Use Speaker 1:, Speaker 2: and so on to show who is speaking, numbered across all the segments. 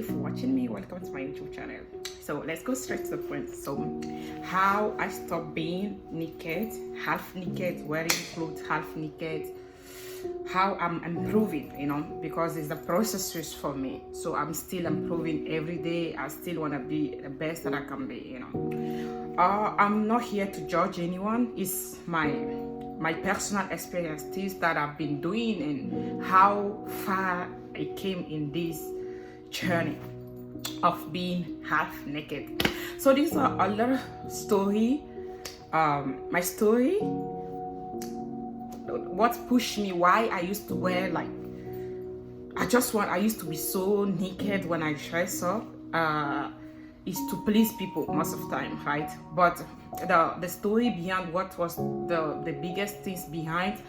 Speaker 1: you for watching me. Welcome to my YouTube channel. So let's go straight to the point. So how I stopped being naked, half naked, wearing clothes half naked, how I'm improving, because it's a process for me. So I'm still improving every day. I still want to be the best that I can be. I'm not here to judge anyone. It's my personal experience, things that I've been doing and how far I came in this journey of being half naked. So this is a little story. My story, what pushed me, why I used to wear I used to be so naked when I dress up, is to please people most of the time, right? But the story behind what was the biggest things behind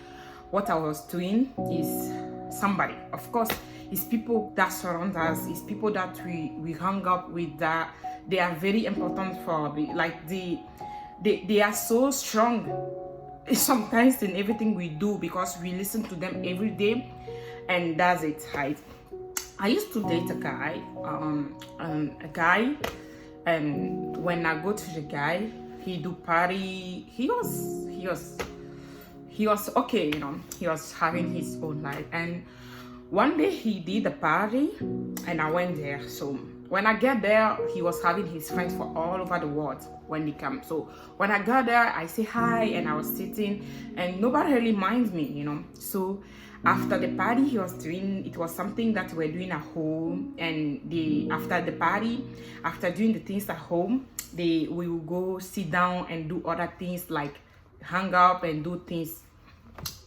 Speaker 1: what I was doing is somebody. Of course, it's people that surround us, it's people that we hang up with, that they are very important for me. Like they are so strong sometimes in everything we do because we listen to them every day, and that's it, right? I used to date a guy, and when I go to the guy, he do party. He was okay, he was having his own life. And one day he did a party, and I went there. So when I get there, he was having his friends from all over the world when he came. So when I got there, I say hi, and I was sitting, and nobody really minds me, So after the party he was doing, it was something that we're doing at home, and after the party, after doing the things at home, we will go sit down and do other things like hang up and do things.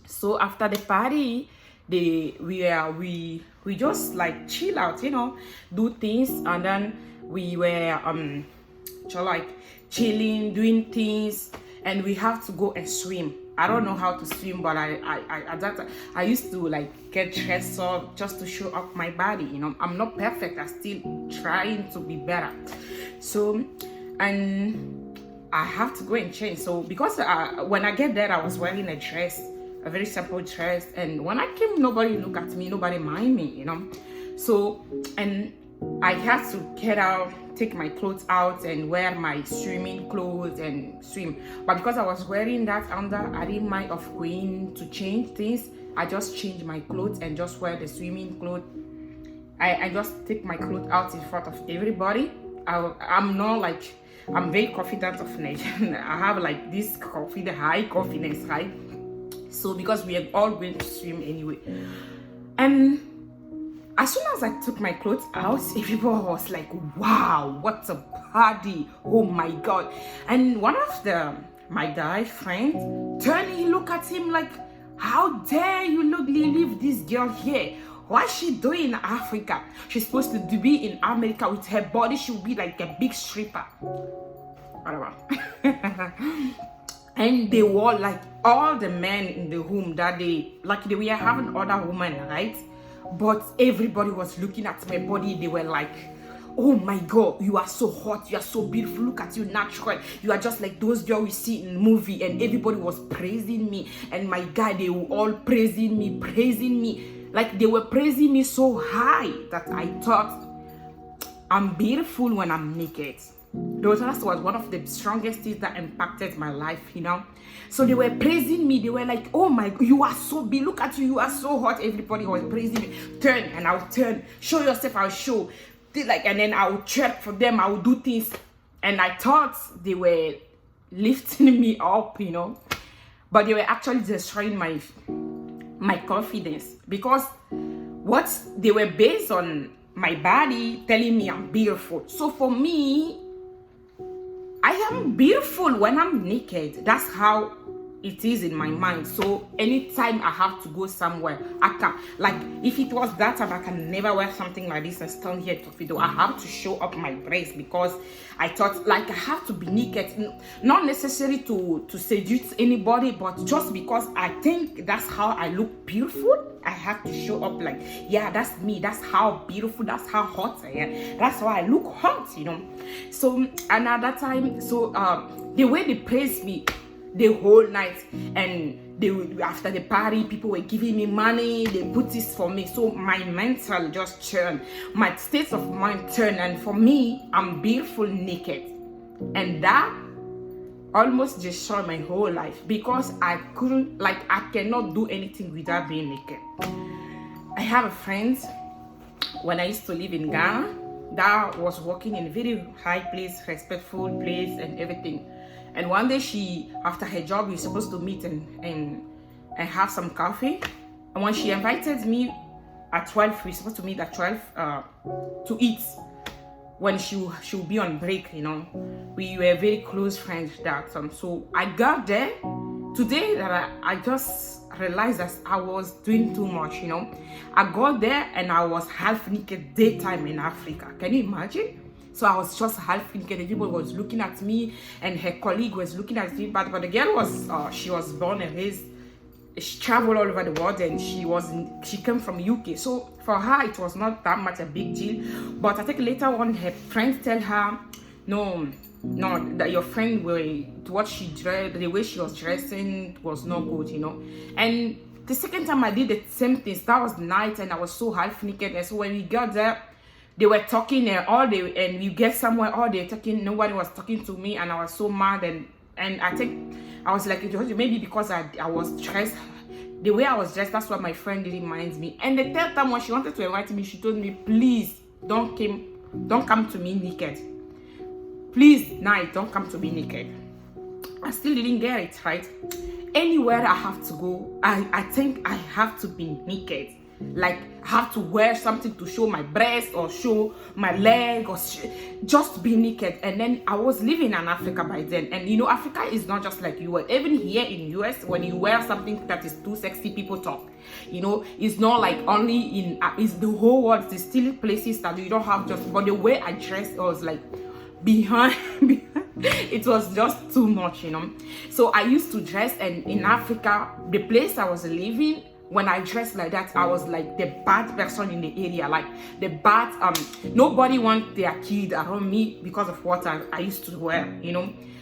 Speaker 1: So after the party, we just like chill out, do things, and then we were chilling, doing things, and we have to go and swim. I don't know how to swim, but I used to get dressed up just to show off my body. I'm not perfect. I'm still trying to be better. So, and I have to go and change. So because when I get there, I was wearing a dress, a very simple dress, and when I came, nobody look at me, nobody mind me, So, and I had to get out, take my clothes out and wear my swimming clothes and swim. But because I was wearing that under, I didn't mind of going to change things. I just changed my clothes and just wear the swimming clothes. I just take my clothes out in front of everybody. I'm very confident of nature. I have this high confidence, right? So because we are all going to swim anyway. And as soon as I took my clothes out, everybody was like, wow, what a party. Oh my God. And one of my guy friend turned, he looked at him like, how dare you leave this girl here? What is she doing in Africa? She's supposed to be in America. With her body, she will be like a big stripper. Whatever. And they were all the men in the room that they were having other women, right? But everybody was looking at my body. They were like, oh my God, you are so hot, you are so beautiful, look at you natural, you are just like those girls we see in the movie. And everybody was praising me, and my guy, they were all praising me. They were praising me so high that I thought I'm beautiful when I'm naked. That was one of the strongest things that impacted my life, So they were praising me. They were like, oh my God, you are so big. Look at you. You are so hot. Everybody was praising me. Turn, and I'll turn. Show yourself. I'll show. And then I would check for them. I would do things. And I thought they were lifting me up, But they were actually destroying my confidence, because what they were based on my body telling me I'm beautiful. So for me, I am beautiful when I'm naked. That's how it is in my mind. So anytime I have to go somewhere, I can, if it was that time, I can never wear something like this and stand here to video. I have to show up my breast, because I thought I have to be naked, not necessarily to seduce anybody, but just because I think that's how I look beautiful. I have to show up yeah, that's me, that's how beautiful, that's how hot I am, that's how I look hot, So another time, the way they praise me, the whole night. And after the party, people were giving me money, they put this for me. So my mental just turned, my state of mind turned, and for me, I'm beautiful naked. And that almost destroyed my whole life, because I cannot do anything without being naked. I have a friend, when I used to live in Ghana, that was working in a very high place, respectful place and everything. And one day after her job, we were supposed to meet and have some coffee. And when she invited me at 12, we were supposed to meet at 12 to eat. When she'll be on break, we were very close friends that time. So I got there today that I just realized that I was doing too much. I got there and I was half naked daytime in Africa. Can you imagine? So I was just half naked. Everybody was looking at me, and her colleague was looking at me. But the girl she was born and raised. She traveled all over the world, and she came from UK. So for her, it was not that much a big deal. But I think later on, her friends tell her, no, that your friend what she dressed, the way she was dressing was not good, And the second time I did the same things, that was night, and I was so half naked. And so when we got there, they were talking and we get somewhere, all they talking, nobody was talking to me, and I was so mad. And I think I was like, maybe because I was dressed, the way I was dressed, that's what my friend reminds me. And the third time when she wanted to invite me, she told me, please don't come to me naked. Please, night, don't come to me naked. I still didn't get it, right? Anywhere I have to go, I think I have to be naked. Like, I have to wear something to show my breast or show my leg or just be naked. And then I was living in Africa by then, and Africa is not just like US. Even here in US, when you wear something that is too sexy, people talk. It's not like only in it's the whole world. There's still places that you don't have just. But the way I dressed, I was like behind. It was just too much, So I used to dress, and in Africa, the place I was living, when I dressed like that, I was like the bad person in the area, like the bad, nobody wants their kid around me because of what I used to wear,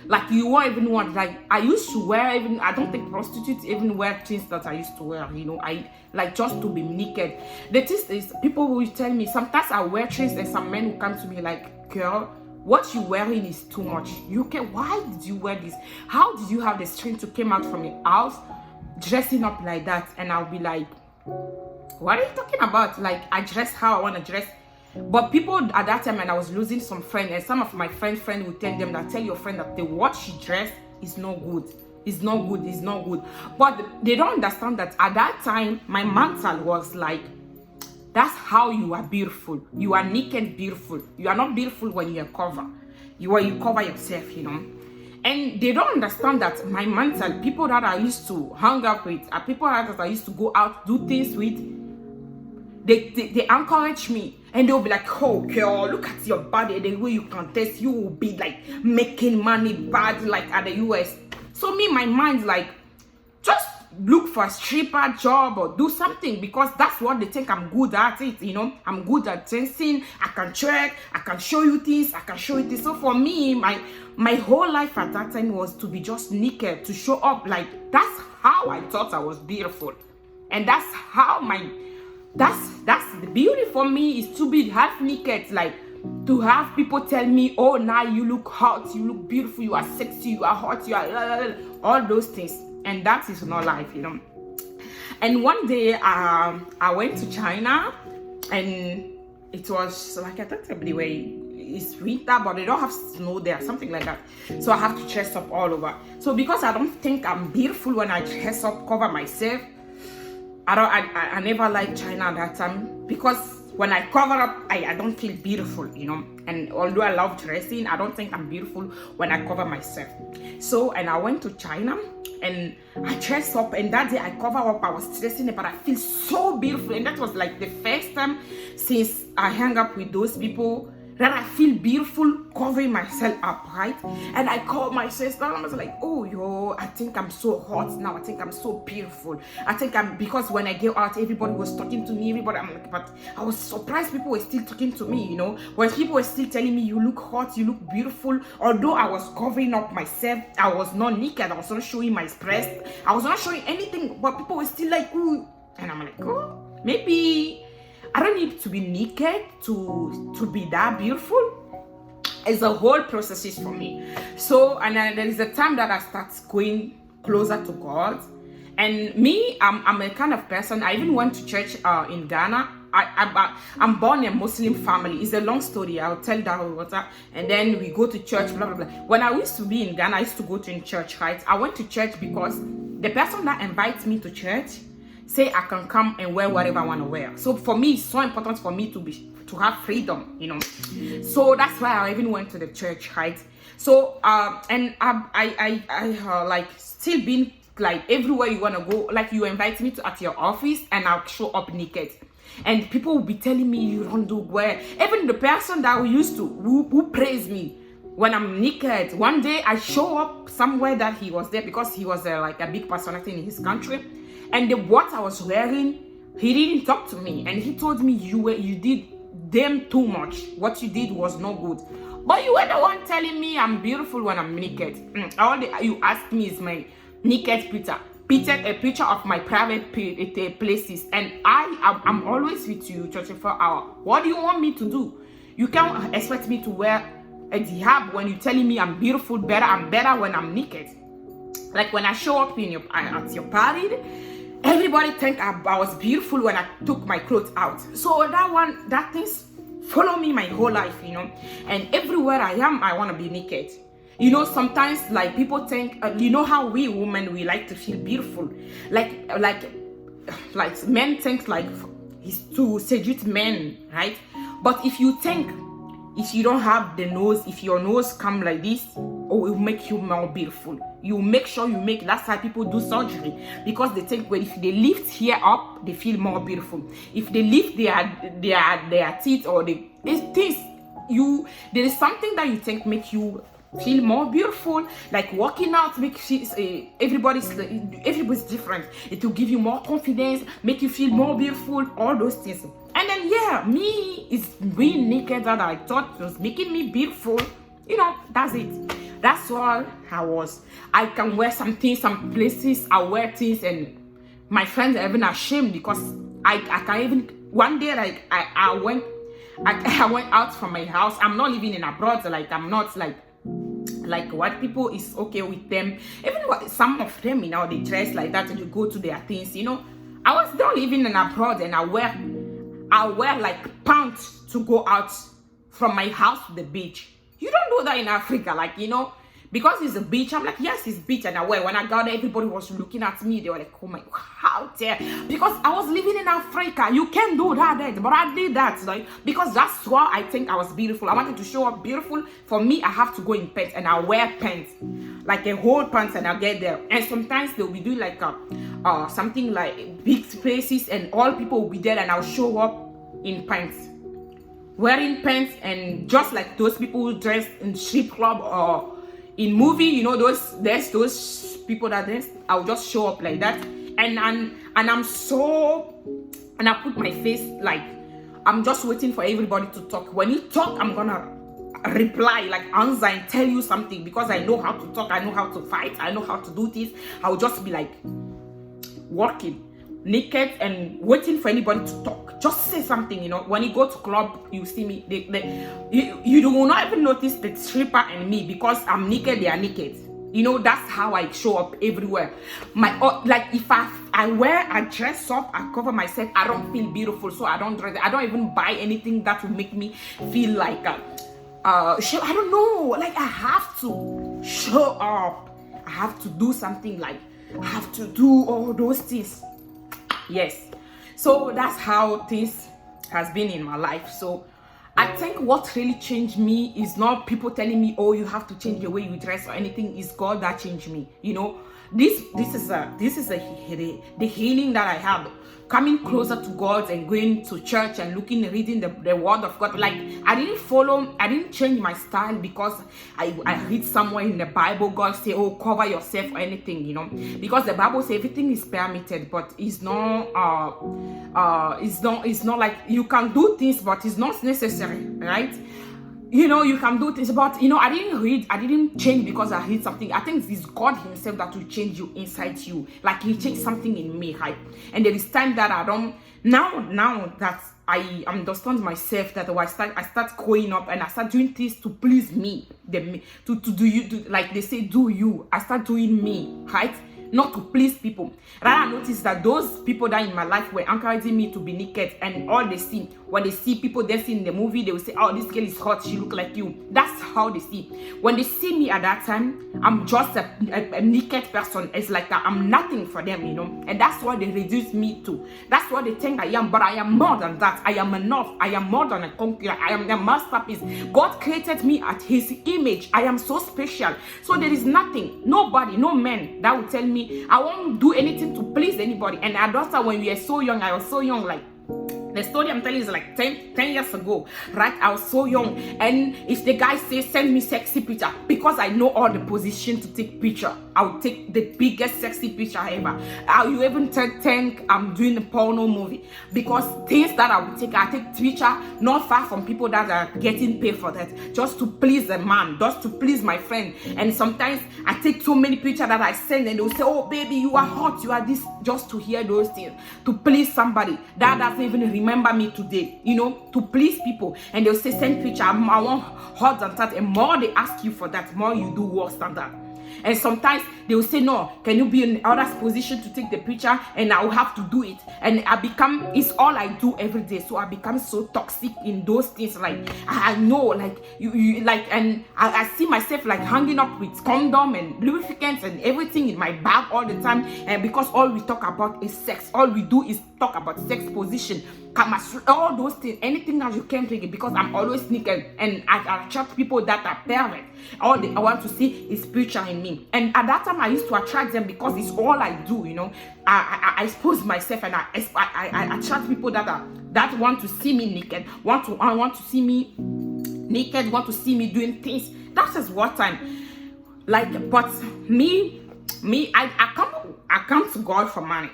Speaker 1: like you won't even want, like I used to wear, I don't think prostitutes even wear things that I used to wear, I like just to be naked. The thing is, people will tell me, sometimes I wear things and some men will come to me like, girl, what you wearing is too much. Why did you wear this? How did you have the strength to come out from your house dressing up like that? And I'll be like, what are you talking about? Like, I dress how I want to dress. But people at that time, and I was losing some friends, and some of my friends would tell them that, tell your friend that the what she dressed is not good. It's not good. It's not good. But they don't understand that at that time, my mental was like, that's how you are beautiful. You are naked beautiful. You are not beautiful when you are covered. You cover yourself, And they don't understand that my mental, people that I used to hang up with, are people that I used to go out, do things with, they encourage me. And they'll be like, oh, girl, look at your body, the way you contest, you will be like making money bad like at the US. So me, my mind's like, just look for a stripper job or do something, because that's what they think I'm good at it, I'm good at dancing, I can twerk, I can show you things, I can show you this. So for me, my whole life at that time was to be just naked, to show up. Like, that's how I thought I was beautiful. And that's how that's the beauty for me, is to be half naked, like to have people tell me, oh, now you look hot, you look beautiful, you are sexy, you are hot, you are all those things. And that is not life, And one day, I went to China, and it was like, I thought it's winter, but they don't have snow there, something like that. So I have to dress up all over. So because I don't think I'm beautiful when I dress up, cover myself, I never liked China at that time, because when I cover up, I don't feel beautiful, And although I love dressing, I don't think I'm beautiful when I cover myself. So, and I went to China, and I dressed up, and that day I cover up, I was dressing up, but I feel so beautiful. And that was like the first time since I hung up with those people, that I feel beautiful covering myself up, right? And I called my sister and I was like, oh, yo, I think I'm so hot now. I think I'm so beautiful. I think because when I get out, everybody was talking to me. Everybody, I'm like, but I was surprised people were still talking to me, when people were still telling me, you look hot, you look beautiful. Although I was covering up myself, I was not naked. I was not showing my breast. I was not showing anything, but people were still like, ooh. And I'm like, oh, maybe I don't need to be naked to be that beautiful. It's a whole process for me. So, and then there is a time that I start going closer to God. And me, I'm a kind of person. I even went to church in Ghana. I'm born in a Muslim family. It's a long story. I'll tell that later. And then we go to church, blah, blah, blah. When I used to be in Ghana, I used to go to church, right? I went to church because the person that invites me to church say I can come and wear whatever I want to wear. So for me, it's so important for me to have freedom, So that's why I even went to the church, right? So and I like still been like everywhere you want to go. Like you invite me to at your office and I'll show up naked. And people will be telling me you don't do well. Even the person that who praised me when I'm naked. One day I show up somewhere that he was there because he was like a big personality in his country. And what I was wearing, he didn't talk to me. And he told me, you did them too much. What you did was no good. But you were the one telling me I'm beautiful when I'm naked. All you asked me is my naked picture. A picture of my private places. And I'm always with you 24 hours. What do you want me to do? You can't expect me to wear a hijab when you're telling me I'm beautiful, I'm better when I'm naked. Like when I show up at your party, everybody think I was beautiful when I took my clothes out. So that things follow me my whole life, And everywhere I am, I want to be naked. Sometimes like people think, how we women, we like to feel beautiful. Like men think like it's to seduce men, right? But if you don't have the nose, if your nose come like this, it will make you more beautiful. You make sure that's why people do surgery, because they think, well, if they lift here up, they feel more beautiful. If they lift their teeth or there is something that you think make you feel more beautiful, like working out makes everybody's different. It will give you more confidence, make you feel more beautiful, all those things. And then me is being naked that I thought was making me beautiful. That's it. That's all I was. I can wear some things, some places I wear things, and my friends are even ashamed because I can even one day like I went out from my house. I'm not living in abroad, like I'm not like white people is okay with them. Even some of them, they dress like that and they go to their things. I was not living in abroad and I wear like pants to go out from my house to the beach. You don't do that in Africa, because it's a beach. I'm like, yes, it's beach, and I wear. When I got there, everybody was looking at me. They were like, oh my, how dare? Because I was living in Africa. You can't do that, but I did that, because that's why I think I was beautiful. I wanted to show up beautiful. For me, I have to go in pants, and I wear pants, like a whole pants, and I get there. And sometimes they'll be doing like something like big spaces, and all people will be there, and I'll show up in pants. Wearing pants, and just like those people who dress in strip club or in movie, there's those people that dance. I'll just show up like that, and I put my face like I'm just waiting for everybody to talk. When you talk, I'm gonna reply like answer and tell you something, because I know how to talk, I know how to fight, I know how to do this. I'll just be like walking naked and waiting for anybody to talk. Just say something, When you go to club, you see me. You will not even notice the stripper and me, because I'm naked, they are naked. That's how I show up everywhere. If I dress up, I cover myself, I don't feel beautiful, so I don't dress. I don't even buy anything that will make me feel like I don't know. Like I have to show up. I have to do something. Like I have to do all those things. Yes. So that's how this has been in my life. So I think what really changed me is not people telling me, oh, you have to change the way you dress or anything. It's God that changed me. This is the healing that I have. Coming closer to God and going to church and reading the word of God. Like, I didn't change my style because I read somewhere in the Bible, God say, oh, cover yourself or anything, because the Bible says everything is permitted, but it's not like you can do things, but it's not necessary, right? You can do things, but I didn't change because I read something. I think it's God himself that will change you inside you. Like, he changed something in me, right? And there is time that I don't, now that I understand myself, that I start growing up and I start doing things to please me, to do you, like they say, do you. I start doing me, right? Not to please people. And I noticed that those people that in my life were encouraging me to be naked, and all they see, when they see people dancing in the movie, they will say, oh, this girl is hot, she look like you. That's how they see. When they see me at that time, I'm just a naked person. It's like I'm nothing for them, and that's what they reduce me to. That's what they think I am, but I am more than that. I am enough. I am more than a conqueror. I am a masterpiece. God created me at his image. I am so special. So there is nothing, nobody, no man that will tell me I won't do anything to please anybody. And at that time, when we were so young, I was so young, like, the story I'm telling is like 10 years ago, right? I was so young. And if the guy says, send me sexy picture, because I know all the position to take picture, I'll take the biggest sexy picture ever. You even think I'm doing a porno movie, because things that I take picture not far from people that are getting paid for that, just to please the man, just to please my friend. And sometimes I take so many pictures that I send, and they'll say, oh baby, you are hot, you are this, just to hear those things, to please somebody that doesn't even remember me today, to please people. And they'll say, send picture, I want hot than that. And more they ask you for that, more you do worse than that. And sometimes they will say, no, can you be in other position to take the picture? And I will have to do it. And it's all I do every day. So I become so toxic in those things. Like, I know, like, you like, and I see myself like hanging up with condom and lubricants and everything in my bag all the time. And because all we talk about is sex, all we do is talk about sex position, all those things, anything that you can take it, because I'm always naked and I attract people that are pervert. All I want to see is spiritual in me. And at that time I used to attract them because it's all I do, I expose myself, and I attract people that want to see me naked, want to see me naked, want to see me doing things. That is what time. Like, but me, I come to God for money.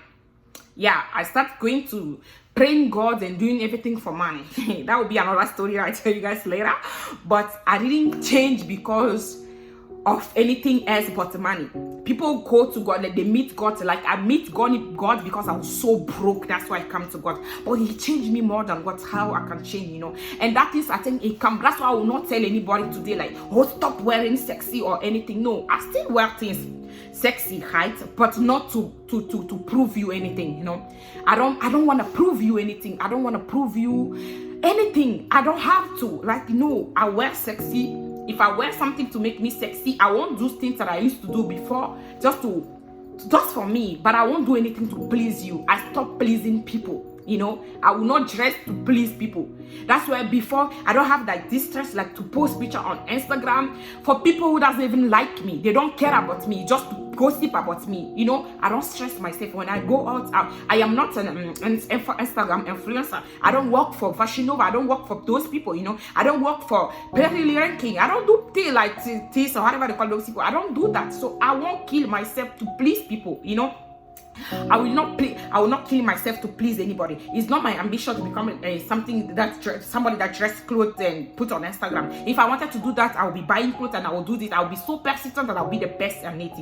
Speaker 1: Yeah, I start going to praying God and doing everything for money. That will be another story I'll tell you guys later. But I didn't change because of anything else but money. People go to God, like they meet God. Like I meet God because I was so broke. That's why I come to God. But he changed me more than how I can change, And that is, I think, it comes. That's why I will not tell anybody today, like, oh, stop wearing sexy or anything. No, I still wear things sexy, right? But not to prove you anything, I don't want to prove you anything. I don't want to prove you anything. I don't have to. Like, no, I wear sexy. If I wear something to make me sexy, I won't do things that I used to do before just for me. But I won't do anything to please you. I stop pleasing people. I will not dress to please people. That's why before I don't have like this stress, like to post picture on Instagram for people who doesn't even like me. They don't care about me, just to gossip about me. I don't stress myself when I go out. I am not an Instagram influencer. I don't work for Fashion Nova. I don't work for those people. I don't work for Perry Ranking. I don't do things like this or whatever they call those people. I don't do that. So I won't kill myself to please people. I will not kill myself to please anybody. It's not my ambition to become somebody that dress clothes and put on Instagram. If I wanted to do that, I will be buying clothes and I will do this. I will be so persistent that I will be the best at it,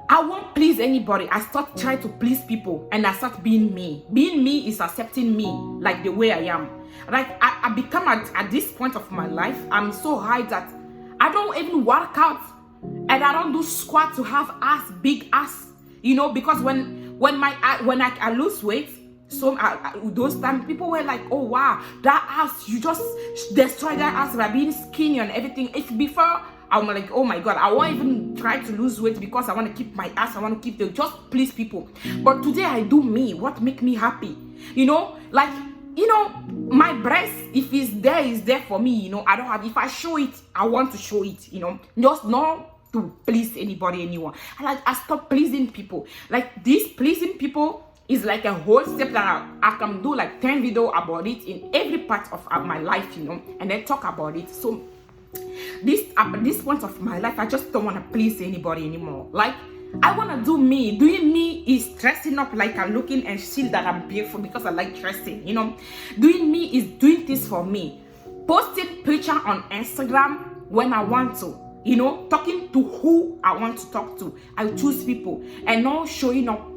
Speaker 1: I won't please anybody. I start trying to please people and I start being me. Being me is accepting me like the way I am. Like I become at this point of my life, I'm so high that I don't even work out and I don't do squat to have big ass. Because when I lose weight, so those times people were like, oh wow, that ass, you just destroy that ass by being skinny and everything. If before I'm like, oh my god, I won't even try to lose weight because I want to keep my ass, I want to just please people. But today I do me, what make me happy, like you know, my breast, if it's there, is there for me, you know. I don't have, if I show it, I want to show it, you know, just not to please anybody, anyone. I stop pleasing people. Like, this pleasing people is like a whole step that I can do like 10 video about it in every part of my life, you know, and then talk about it. So this point of my life, I just don't want to please anybody anymore. Like, I want to do me. Doing me is dressing up like I'm looking and see that I'm beautiful because I like dressing, you know. Doing me is doing this for me. Posting picture on Instagram when I want to, you know, talking to who I want to talk to. I choose people and not showing up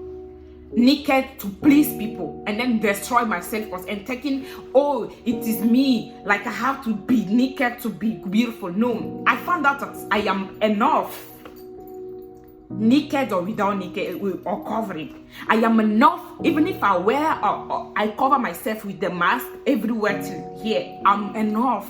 Speaker 1: naked to please people and then destroy myself first and taking, oh, it is me, like I have to be naked to be beautiful. No, I found out that I am enough, naked or without naked or covering. I am enough. Even if I wear or I cover myself with the mask everywhere till here, I'm enough.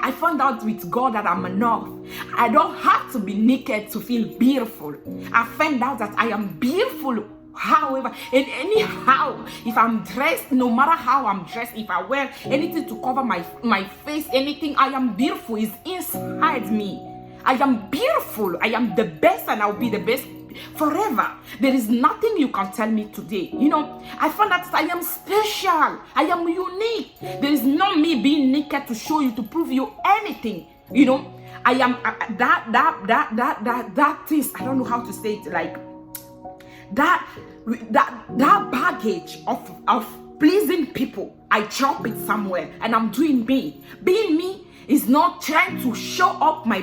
Speaker 1: I found out with God that I'm enough. I don't have to be naked to feel beautiful. I found out that I am beautiful. However, and anyhow, if I'm dressed, no matter how I'm dressed, if I wear anything to cover my face, anything, I am beautiful. It's inside me. I am beautiful. I am the best, and I'll be the best forever. There is nothing you can tell me today. You know, I found that I am special. I am unique. There is not me being naked to show you, to prove you anything. You know, I am that things. I don't know how to say it. Like that baggage of pleasing people, I drop it somewhere and I'm doing me. Being me is not trying to show up my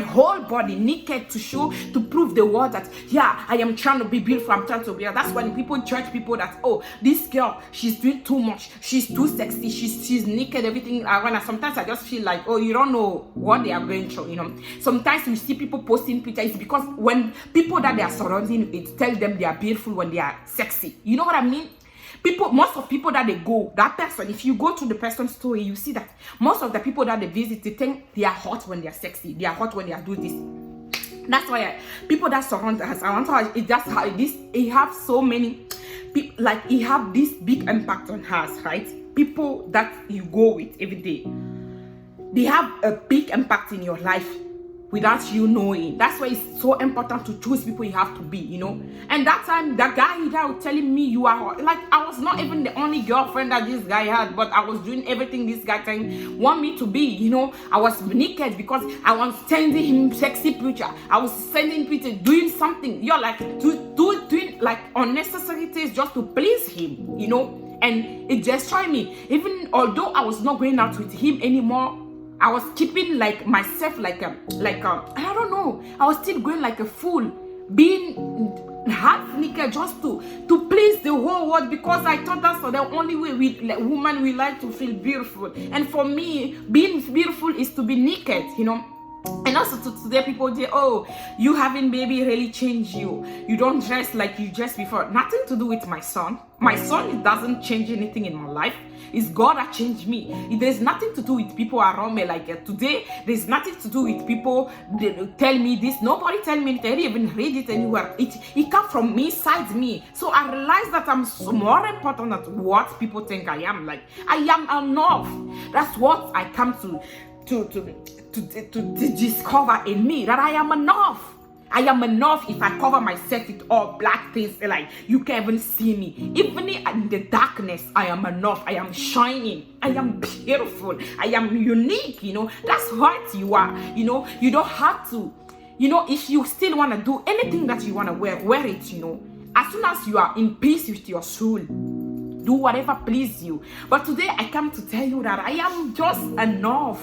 Speaker 1: whole body naked to prove the world that, yeah, I am trying to be beautiful, I'm trying to be. That's when people judge people that, oh, this girl, she's doing too much, she's too sexy, she's naked, everything. Sometimes I just feel like, oh, you don't know what they are going through, you know. Sometimes you see people posting pictures because when people that they are surrounding, it tell them they are beautiful when they are sexy. You know what I mean? Most of people that they go, that person, if you go to the person's story, you see that most of the people that they visit, they think they are hot when they are sexy. They are hot when they are doing this. That's why people that surround us, I want to, it just how this, it have so many people, like it have this big impact on us, right? People that you go with every day, they have a big impact in your life without you knowing. That's why it's so important to choose people you have to be, you know. And that time, that guy that was telling me you are, like, I was not even the only girlfriend that this guy had, but I was doing everything this guy want me to be, you know. I was naked because I was sending him sexy picture. I was sending pictures, doing something, you're like, doing like unnecessary things just to please him, you know. And it destroyed me. Even although I was not going out with him anymore, I was keeping like myself like I don't know. I was still going like a fool, being half naked just to please the whole world, because I thought that's the only way women we like to feel beautiful. And for me, being beautiful is to be naked, you know. And also today people say, oh, you having baby really changed you. You don't dress like you dressed before. Nothing to do with my son. My son, it doesn't change anything in my life. It's God that changed me. There's nothing to do with people around me. Like today, there's nothing to do with people they tell me this. Nobody tell me it. I didn't even read it anywhere. It comes from me, inside me. So I realized that I'm more important than what people think I am. Like, I am enough. That's what I come to discover in me, that I am enough. I am enough. If I cover myself with all black things, like you can't even see me. Even in the darkness, I am enough. I am shining. I am beautiful. I am unique. You know, that's what you are. You know, you don't have to. You know, if you still want to do anything that you want to wear it. You know, as soon as you are in peace with your soul, do whatever please you. But today I come to tell you that I am just enough.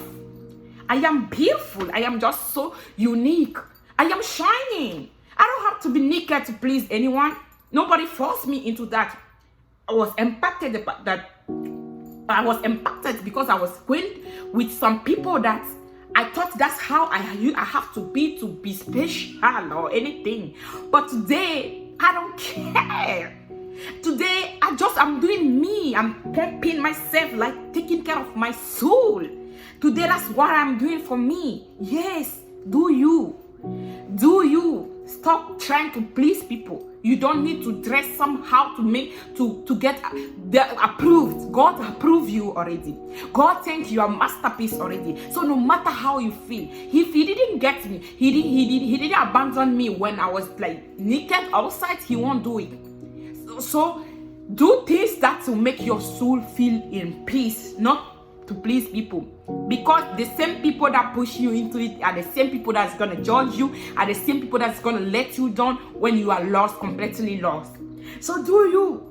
Speaker 1: I am beautiful. I am just so unique. I am shining. I don't have to be naked to please anyone. Nobody forced me into that. I was impacted because I was going with some people that I thought that's how I have to be special or anything. But today, I don't care. Today, I'm doing me. I'm pumping myself, like taking care of my soul. Today, that's what I'm doing for me. Yes, do you. Stop trying to please people. You don't need to dress somehow to get approved. God approved you already. God thinks you are a masterpiece already. So no matter how you feel, if he didn't get me, he didn't abandon me when I was like naked outside, he won't do it. So do things that will make your soul feel in peace, not to please people, because the same people that push you into it are the same people that's gonna judge you, are the same people that's gonna let you down when you are lost, completely lost. So do you.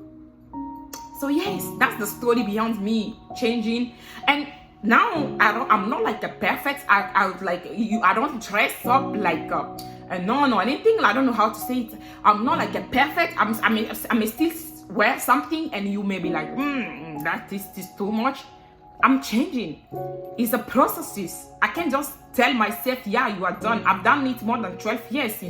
Speaker 1: So yes, that's the story behind me changing. And now I'm not like a perfect. I like you. I don't dress up like no anything. I don't know how to say it. I'm not like a perfect. I may still wear something, and you may be like, that is too much. I'm changing. It's a process. I can't just tell myself, yeah, you are done. I've done it more than 12 years,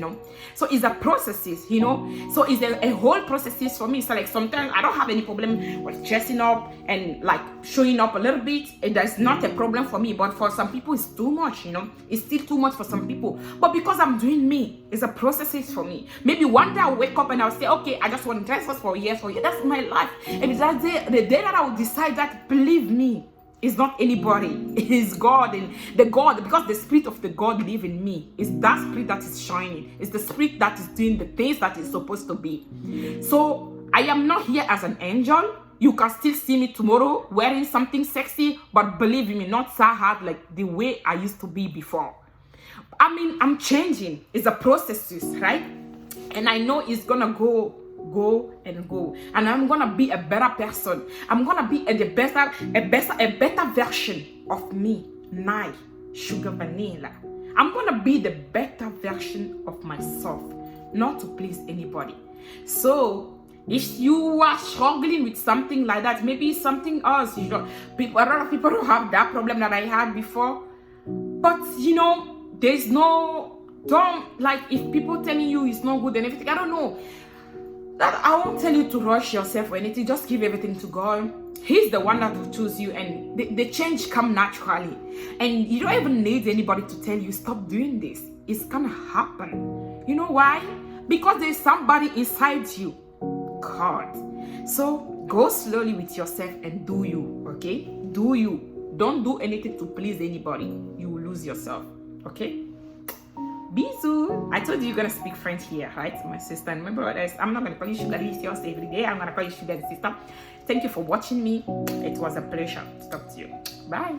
Speaker 1: So it's a process, So it's a whole process for me. So like sometimes I don't have any problem with dressing up and like showing up a little bit. That's not a problem for me. But for some people, it's too much, It's still too much for some people. But because I'm doing me, it's a process for me. Maybe one day I'll wake up and I'll say, okay, I just want to dress up for a year. That's my life. And that day, the day that I will decide that, believe me, it's not anybody. It's God, and the God, because the spirit of the God live in me. It's that spirit that is shining. It's the spirit that is doing the things that is supposed to be. So I am not here as an angel. You can still see me tomorrow wearing something sexy, but believe me, not so hard like the way I used to be before. I mean, I'm changing. It's a process, right? And I know it's gonna go, and I'm gonna be a better person. I'm gonna be a better version of me, Nai Sugar Vanilla. I'm gonna be the better version of myself, not to please anybody. So if you are struggling with something like that, maybe something else, a lot of people don't have that problem that I had before. But there's don't like, if people telling you it's not good and everything, I don't know. That I won't tell you to rush yourself or anything. Just give everything to God. He's the one that will choose you, and the change come naturally. And you don't even need anybody to tell you stop doing this. It's gonna happen. You know why? Because there's somebody inside you. God. So go slowly with yourself and do you. Okay? Do you. Don't do anything to please anybody. You will lose yourself. Okay? Bisous. I told you you're gonna speak French here, right? My sister. And remember what else? I'm not gonna call you Sugaricious every day. I'm gonna call you Sugar Sister. Thank you for watching me. It was a pleasure to talk to you. Bye.